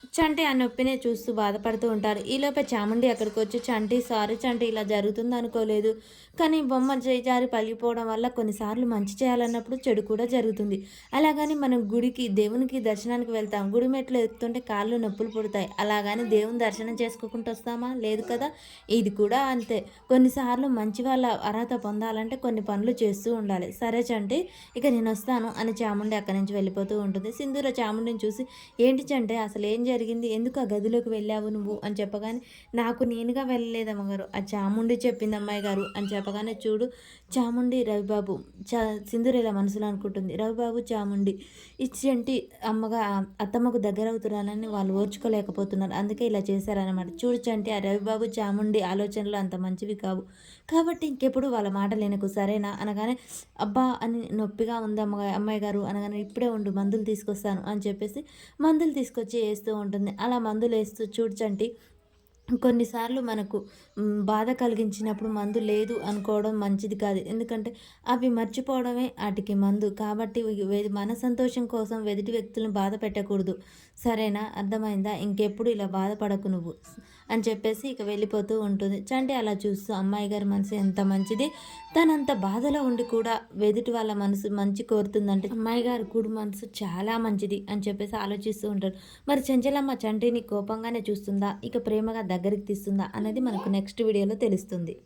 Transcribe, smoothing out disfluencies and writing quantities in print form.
చంటి ఆ నొప్పినే చూస్తూ బాధపడుతూ ఉంటారు. ఈలోపే చాముండి అక్కడికొచ్చి, "చంటి సారీ చంటి ఇలా జరుగుతుందనుకోలేదు. కానీ బొమ్మ చేయి జారి పగిలిపోవడం వల్ల కొన్నిసార్లు మంచి చేయాలన్నప్పుడు చెడు కూడా జరుగుతుంది. అలాగని మనం గుడికి, దేవునికి దర్శనానికి వెళ్తాం. గుడి మెట్లు ఎక్కుతుంటే కాళ్ళు నొప్పులు పుడతాయి. అలాగని దేవుని దర్శనం చేసుకోకుండా వస్తామా? లేదు కదా! ఇది కూడా అంతే. కొన్నిసార్లు మంచి వాళ్ళ అర్హత పొందాలంటే కొన్ని పనులు చేస్తూ ఉండాలి. సరే చంటి ఇక నేనొస్తాను" అని చాముండి అక్కడి నుంచి వెళ్ళిపోతూ ఉంటుంది. సింధూర చాముండిని చూసి, "ఏంటి చంటి అసలేం జరిగింది? ఎందుకు ఆ గదిలోకి వెళ్ళావు నువ్వు?" అని చెప్పగానే, "నాకు నేనుగా వెళ్ళలేదు అమ్మగారు. ఆ చాముండి చెప్పింది అమ్మాయి గారు" అని చెప్పగానే, "చూడు చాముండి రవిబాబు" సింధూర ఇలా మనసులో అనుకుంటుంది. "రవిబాబు, చాముండి ఈ చంటి అత్తమ్మకు దగ్గరవుతున్నారని వాళ్ళు ఓర్చుకోలేకపోతున్నారు. అందుకే ఇలా చేశారనమాట. చూడు చంటి ఆ రవిబాబు, చాముండి ఆలోచనలు అంత మంచివి కావు. కాబట్టి ఇంకెప్పుడు వాళ్ళ మాట వినకు సరేనా?" అనగానే, "అబ్బా" అని నొప్పిగా ఉంది అమ్మాయి గారు అనగానే, "ఇప్పుడే ఉండు మందులు తీసుకొస్తాను" అని చెప్పేసి మందులు తీసుకొచ్చి ఏస్తూ ఉంటుంది. అలా మందులేస్తూ చూడు చంటి కొన్నిసార్లు మనకు బాధ కలిగించినప్పుడు మందు లేదు అనుకోవడం మంచిది కాదు. ఎందుకంటే అవి మర్చిపోవడమే ఆటికి మందు. కాబట్టి మన సంతోషం కోసం ఎదుటి వ్యక్తులను బాధ పెట్టకూడదు. సరేనా? అర్థమైందా? ఇంకెప్పుడు ఇలా బాధపడకు నువ్వు అని చెప్పేసి ఇక వెళ్ళిపోతూ ఉంటుంది. చంటి అలా చూస్తూ అమ్మాయి గారి మనసు ఎంత మంచిది. తనంత బాధలో ఉండి కూడా ఎదుటి వాళ్ళ మనసు మంచి కోరుతుందంటే అమ్మాయి గారి కుడి మనసు చాలా మంచిది అని చెప్పేసి ఆలోచిస్తూ ఉంటారు. మరి చెంచలమ్మ చంటిని కోపంగానే చూస్తుందా? ఇక ప్రేమగా దగ్గరికి తీస్తుందా? అనేది మనకు నెక్స్ట్ వీడియోలో తెలుస్తుంది.